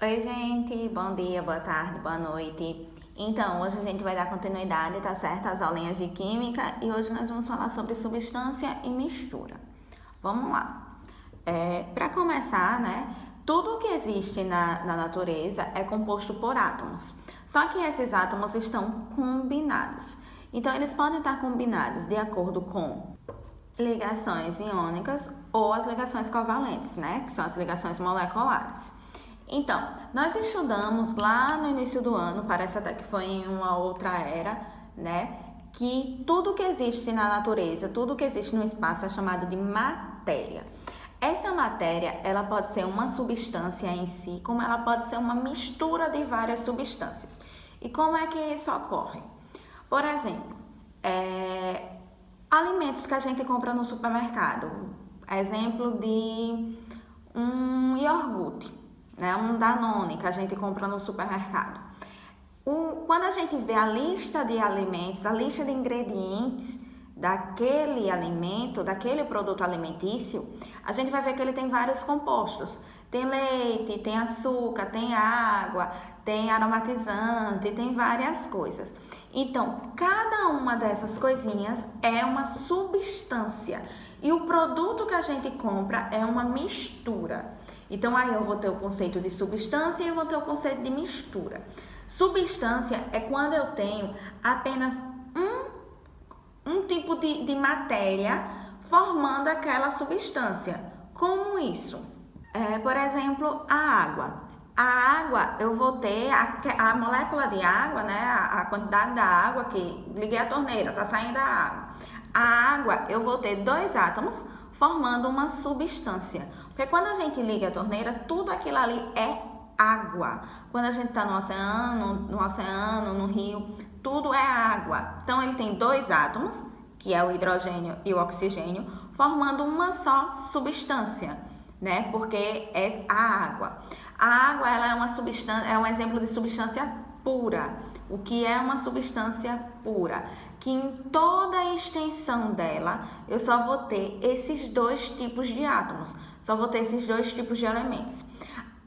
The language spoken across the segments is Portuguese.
Oi, gente, bom dia, boa tarde, boa noite. Então, hoje a gente vai dar continuidade, tá certo? Às aulinhas de química e hoje nós vamos falar sobre substância e mistura. Vamos lá. Para começar, né? Tudo que existe na natureza é composto por átomos, só que esses átomos estão combinados. Então, eles podem estar combinados de acordo com ligações iônicas ou as ligações covalentes, né? Que são as ligações moleculares. Então, nós estudamos lá no início do ano, parece até que foi em uma outra era, né? Que tudo que existe na natureza, tudo que existe no espaço é chamado de matéria. Essa matéria, ela pode ser uma substância em si, como ela pode ser uma mistura de várias substâncias. E como é que isso ocorre? Por exemplo, alimentos que a gente compra no supermercado. Exemplo de um iogurte, né? Um Danone que a gente compra no supermercado. Quando a gente vê a lista de alimentos, a lista de ingredientes daquele alimento, daquele produto alimentício, a gente vai ver que ele tem vários compostos. Tem leite, tem açúcar, tem água, tem aromatizante, tem várias coisas. Então, cada uma dessas coisinhas é uma substância. E o produto que a gente compra é uma mistura. Então, aí eu vou ter o conceito de substância e eu vou ter o conceito de mistura. Substância é quando eu tenho apenas um tipo de matéria formando aquela substância. Como isso? Por exemplo, a água. A água, eu vou ter a molécula de água, né? A quantidade da água que liguei a torneira, tá saindo a água. A água, eu vou ter dois átomos formando uma substância. Porque quando a gente liga a torneira, tudo aquilo ali é água. Quando a gente está no oceano, no rio, tudo é água. Então, ele tem dois átomos, que é o hidrogênio e o oxigênio, formando uma só substância, né? Porque é a água. A água, ela é uma substância, é um exemplo de substância pura. O que é uma substância pura? Que em toda a extensão dela, eu só vou ter esses dois tipos de átomos, só vou ter esses dois tipos de elementos.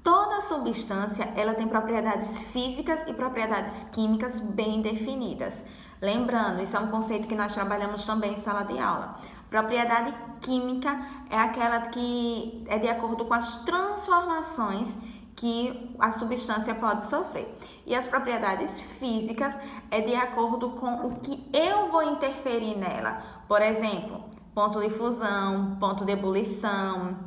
Toda substância, ela tem propriedades físicas e propriedades químicas bem definidas. Lembrando, isso é um conceito que nós trabalhamos também em sala de aula. Propriedade química é aquela que é de acordo com as transformações que a substância pode sofrer. E as propriedades físicas é de acordo com o que eu vou interferir nela. Por exemplo, ponto de fusão, ponto de ebulição,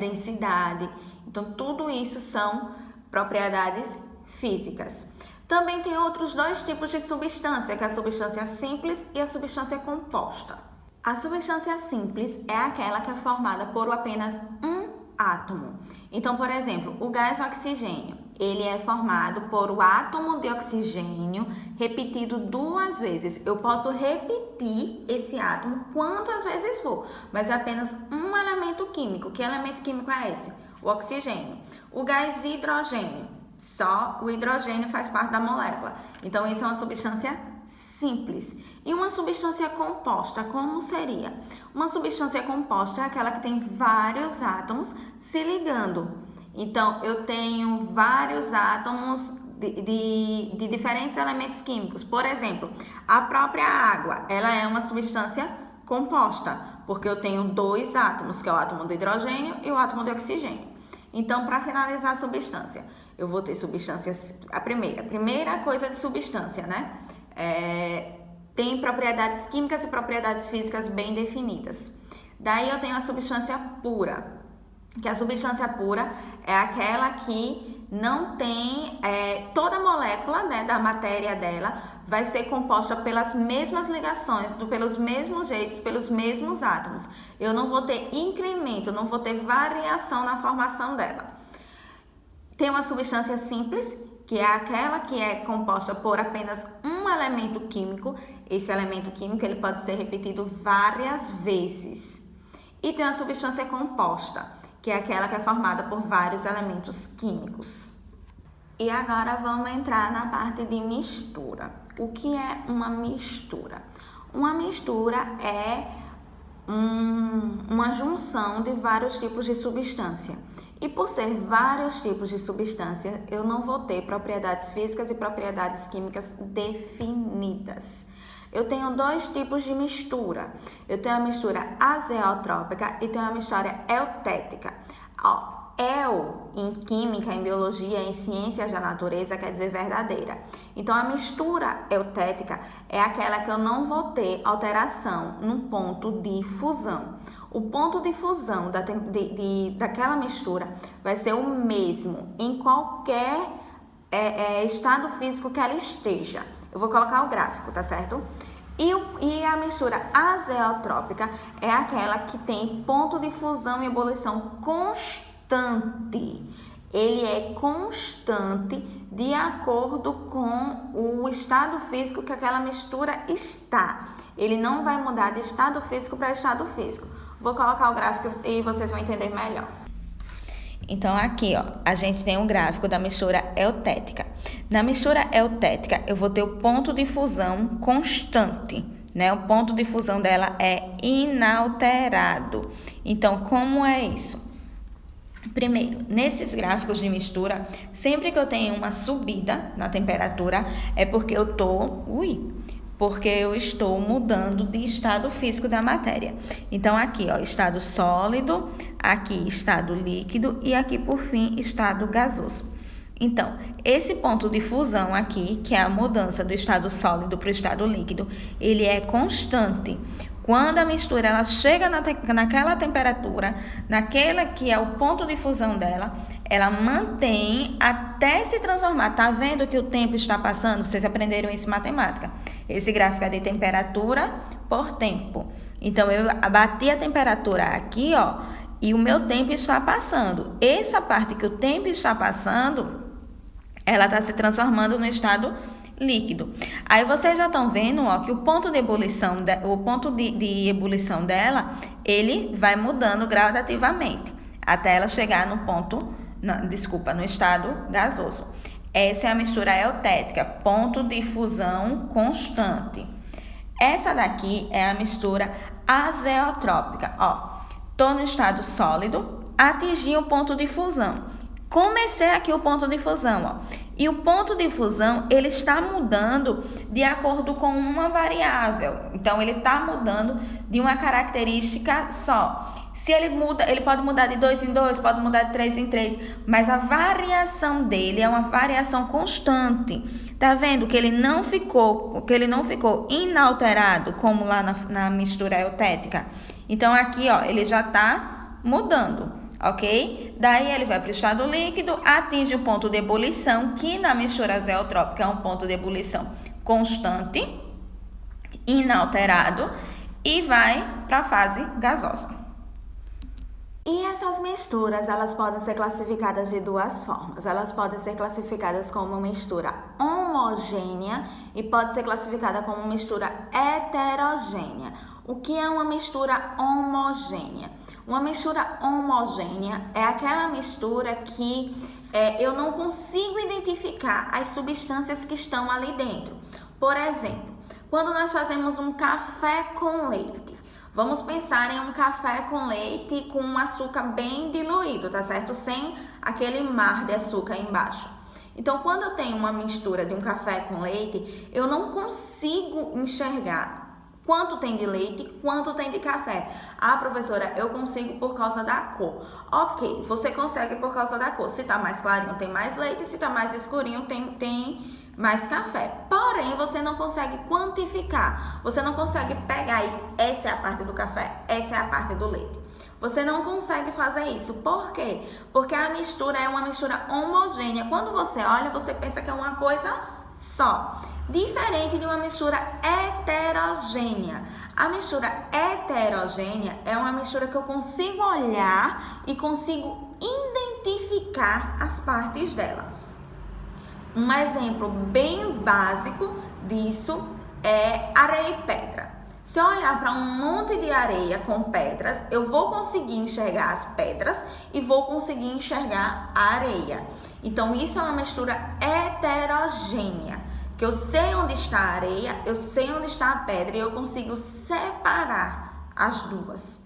densidade. Então, tudo isso são propriedades físicas. Também tem outros dois tipos de substância, que é a substância simples e a substância composta. A substância simples é aquela que é formada por apenas um átomo. Então, por exemplo, o gás oxigênio, ele é formado por o átomo de oxigênio repetido duas vezes. Eu posso repetir esse átomo quantas vezes for, mas é apenas um elemento químico. Que elemento químico é esse? O oxigênio. O gás hidrogênio, só o hidrogênio faz parte da molécula. Então, isso é uma substância simples. E uma substância composta, como seria? Uma substância composta é aquela que tem vários átomos se ligando. Então, eu tenho vários átomos de diferentes elementos químicos. Por exemplo, a própria água, ela é uma substância composta, porque eu tenho dois átomos, que é o átomo de hidrogênio e o átomo de oxigênio. Então, para finalizar a substância, eu vou ter substâncias... A primeira coisa de substância, né? Tem propriedades químicas e propriedades físicas bem definidas. Daí eu tenho a substância pura, que a substância pura é aquela que não tem... toda a molécula, né, da matéria dela vai ser composta pelas mesmas ligações, pelos mesmos jeitos, pelos mesmos átomos. Eu não vou ter incremento, não vou ter variação na formação dela. Tem uma substância simples, que é aquela que é composta por apenas um elemento químico. Esse elemento químico ele pode ser repetido várias vezes. E tem uma substância composta, que é aquela que é formada por vários elementos químicos. E agora vamos entrar na parte de mistura. O que é uma mistura? Uma mistura é uma junção de vários tipos de substância. E por ser vários tipos de substância, eu não vou ter propriedades físicas e propriedades químicas definidas. Eu tenho dois tipos de mistura. Eu tenho a mistura azeotrópica e tenho a mistura eutética. Eu, em química, em biologia, em ciências da natureza, quer dizer verdadeira. Então, a mistura eutética é aquela que eu não vou ter alteração no ponto de fusão. O ponto de fusão daquela mistura vai ser o mesmo em qualquer estado físico que ela esteja. Eu vou colocar o gráfico, tá certo? E a mistura azeotrópica é aquela que tem ponto de fusão e ebulição constante. Ele é constante de acordo com o estado físico que aquela mistura está. Ele não vai mudar de estado físico para estado físico. Vou colocar o gráfico e vocês vão entender melhor. Então, aqui, a gente tem um gráfico da mistura eutética. Na mistura eutética, eu vou ter o ponto de fusão constante, né? O ponto de fusão dela é inalterado. Então, como é isso? Primeiro, nesses gráficos de mistura, sempre que eu tenho uma subida na temperatura, é porque eu estou mudando de estado físico da matéria. Então, aqui, estado sólido, aqui, estado líquido e aqui, por fim, estado gasoso. Então, esse ponto de fusão aqui, que é a mudança do estado sólido para o estado líquido, ele é constante. Quando a mistura ela chega naquela temperatura, naquela que é o ponto de fusão dela, ela mantém até se transformar. Tá vendo que o tempo está passando? Vocês aprenderam isso em matemática. Esse gráfico é de temperatura por tempo. Então, eu bati a temperatura aqui, e o meu tempo está passando. Essa parte que o tempo está passando, ela está se transformando no estado líquido. Aí vocês já estão vendo, que o ponto de ebulição, de ebulição dela, ele vai mudando gradativamente até ela chegar no estado gasoso. Essa é a mistura eutética, ponto de fusão constante. Essa daqui é a mistura azeotrópica. Tô no estado sólido, atingi o ponto de fusão. Comecei aqui o ponto de fusão, E o ponto de fusão, ele está mudando de acordo com uma variável. Então, ele está mudando de uma característica só. Se ele muda, ele pode mudar de 2 em 2, pode mudar de 3 em 3, mas a variação dele é uma variação constante. Tá vendo que ele não ficou inalterado, como lá na mistura eutética? Então, aqui, ele já está mudando, ok? Daí, ele vai para o estado líquido, atinge o ponto de ebulição, que na mistura azeotrópica é um ponto de ebulição constante, inalterado, e vai para a fase gasosa. E essas misturas, elas podem ser classificadas de duas formas. Elas podem ser classificadas como mistura homogênea e pode ser classificada como mistura heterogênea. O que é uma mistura homogênea? Uma mistura homogênea é aquela mistura que eu não consigo identificar as substâncias que estão ali dentro. Por exemplo, quando nós fazemos um café com leite, vamos pensar em um café com leite com um açúcar bem diluído, tá certo? Sem aquele mar de açúcar embaixo. Então, quando eu tenho uma mistura de um café com leite, eu não consigo enxergar quanto tem de leite, quanto tem de café. Ah, professora, eu consigo por causa da cor. Ok, você consegue por causa da cor. Se tá mais clarinho, tem mais leite. Se tá mais escurinho, tem mais café. Porém, você não consegue quantificar. Você não consegue pegar e essa é a parte do café, essa é a parte do leite. Você não consegue fazer isso. Por quê? Porque a mistura é uma mistura homogênea. Quando você olha, você pensa que é uma coisa só. Diferente de uma mistura heterogênea. A mistura heterogênea é uma mistura que eu consigo olhar e consigo identificar as partes dela. Um exemplo bem básico disso é areia e pedra. Se eu olhar para um monte de areia com pedras, eu vou conseguir enxergar as pedras e vou conseguir enxergar a areia. Então, isso é uma mistura heterogênea, que eu sei onde está a areia, eu sei onde está a pedra e eu consigo separar as duas,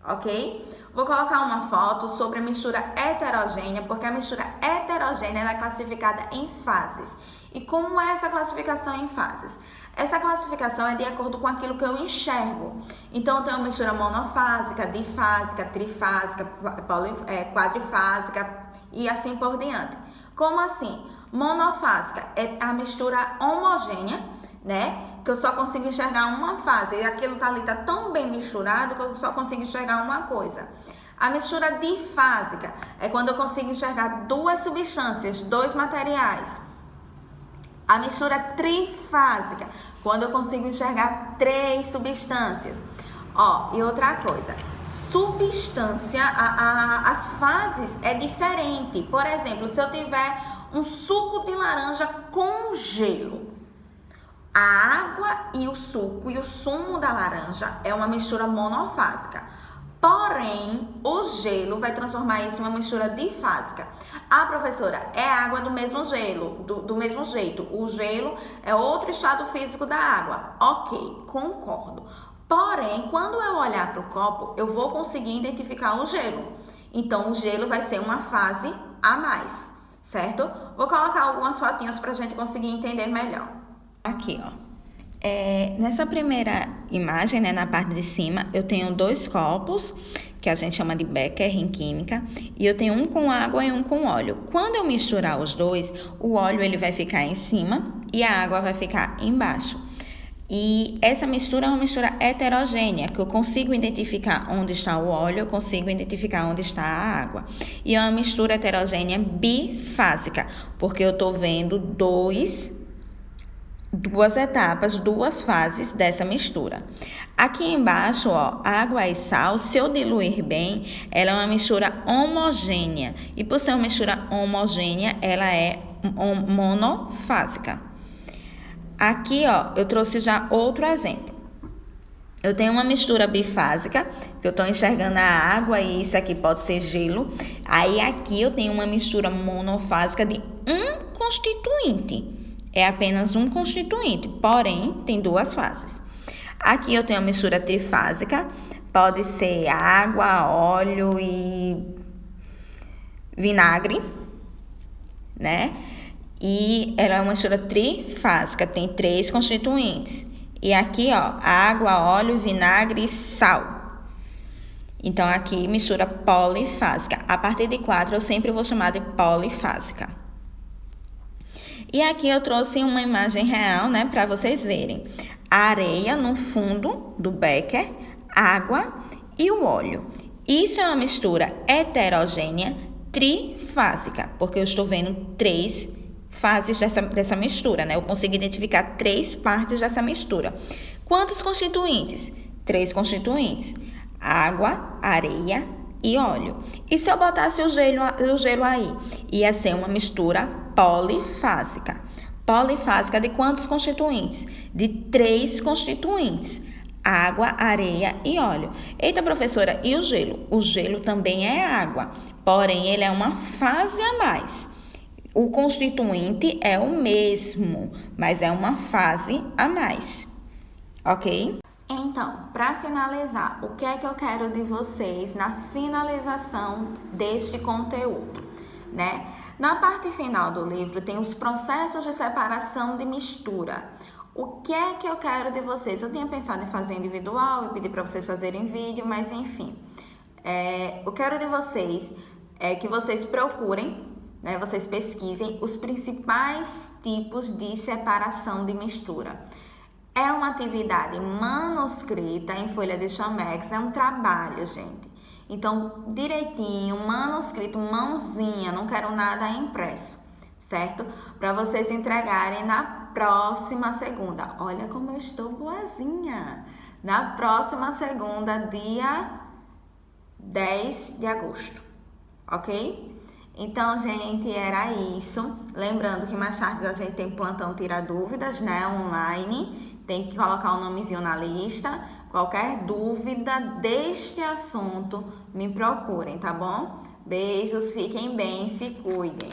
ok? Vou colocar uma foto sobre a mistura heterogênea, porque a mistura heterogênea ela é classificada em fases. E como é essa classificação em fases? Essa classificação é de acordo com aquilo que eu enxergo. Então, eu tenho mistura monofásica, difásica, trifásica, quadrifásica e assim por diante. Como assim? Monofásica é a mistura homogênea, né? Que eu só consigo enxergar uma fase. E aquilo ali tá tão bem misturado que eu só consigo enxergar uma coisa. A mistura difásica é quando eu consigo enxergar duas substâncias, dois materiais. A mistura trifásica, quando eu consigo enxergar três substâncias. E outra coisa, substância, as fases é diferente. Por exemplo, se eu tiver um suco de laranja com gelo, a água e o suco e o sumo da laranja é uma mistura monofásica. Porém, o gelo vai transformar isso em uma mistura difásica. Professora, é água do mesmo gelo, do mesmo jeito. O gelo é outro estado físico da água. Ok, concordo. Porém, quando eu olhar para o copo, eu vou conseguir identificar o gelo. Então, o gelo vai ser uma fase a mais, certo? Vou colocar algumas fotinhas para a gente conseguir entender melhor. Aqui, nessa primeira imagem, né, na parte de cima, eu tenho dois copos, que a gente chama de Becker em química, e eu tenho um com água e um com óleo. Quando eu misturar os dois, o óleo ele vai ficar em cima e a água vai ficar embaixo. E essa mistura é uma mistura heterogênea, que eu consigo identificar onde está o óleo, eu consigo identificar onde está a água. E é uma mistura heterogênea bifásica, porque eu estou vendo duas etapas, duas fases dessa mistura. Aqui embaixo, água e sal, se eu diluir bem, ela é uma mistura homogênea. E por ser uma mistura homogênea, ela é monofásica. Aqui, eu trouxe já outro exemplo. Eu tenho uma mistura bifásica, que eu estou enxergando a água e isso aqui pode ser gelo. Aí aqui eu tenho uma mistura monofásica de um constituinte. É apenas um constituinte, porém tem duas fases. Aqui eu tenho a mistura trifásica, pode ser água, óleo e vinagre, né? E ela é uma mistura trifásica, tem três constituintes. E aqui, água, óleo, vinagre e sal. Então, aqui mistura polifásica. A partir de 4 eu sempre vou chamar de polifásica. E aqui eu trouxe uma imagem real, né, para vocês verem. A areia no fundo do becker, água e o óleo. Isso é uma mistura heterogênea trifásica, porque eu estou vendo três fases dessa mistura, né? Eu consigo identificar três partes dessa mistura. Quantos constituintes? 3 constituintes. Água, areia e óleo. E se eu botasse o gelo aí? Ia ser uma mistura polifásica. Polifásica de quantos constituintes? De 3 constituintes. Água, areia e óleo. Eita, professora, e o gelo? O gelo também é água, porém ele é uma fase a mais. O constituinte é o mesmo, mas é uma fase a mais, ok? Então, para finalizar, o que é que eu quero de vocês na finalização deste conteúdo, né? Na parte final do livro tem os processos de separação de mistura. O que é que eu quero de vocês? Eu tinha pensado em fazer individual, eu pedi para vocês fazerem vídeo, mas enfim. Eu quero de vocês que vocês procurem, né, vocês pesquisem os principais tipos de separação de mistura. É uma atividade manuscrita em folha de chamex, é um trabalho, gente. Então, direitinho, manuscrito, mãozinha, não quero nada impresso, certo? Para vocês entregarem na próxima segunda. Olha como eu estou boazinha. Na próxima segunda, dia 10 de agosto, ok? Então, gente, era isso. Lembrando que mais tarde a gente tem plantão Tira Dúvidas, né, online. Tem que colocar o nomezinho na lista. Qualquer dúvida deste assunto, me procurem, tá bom? Beijos, fiquem bem, se cuidem.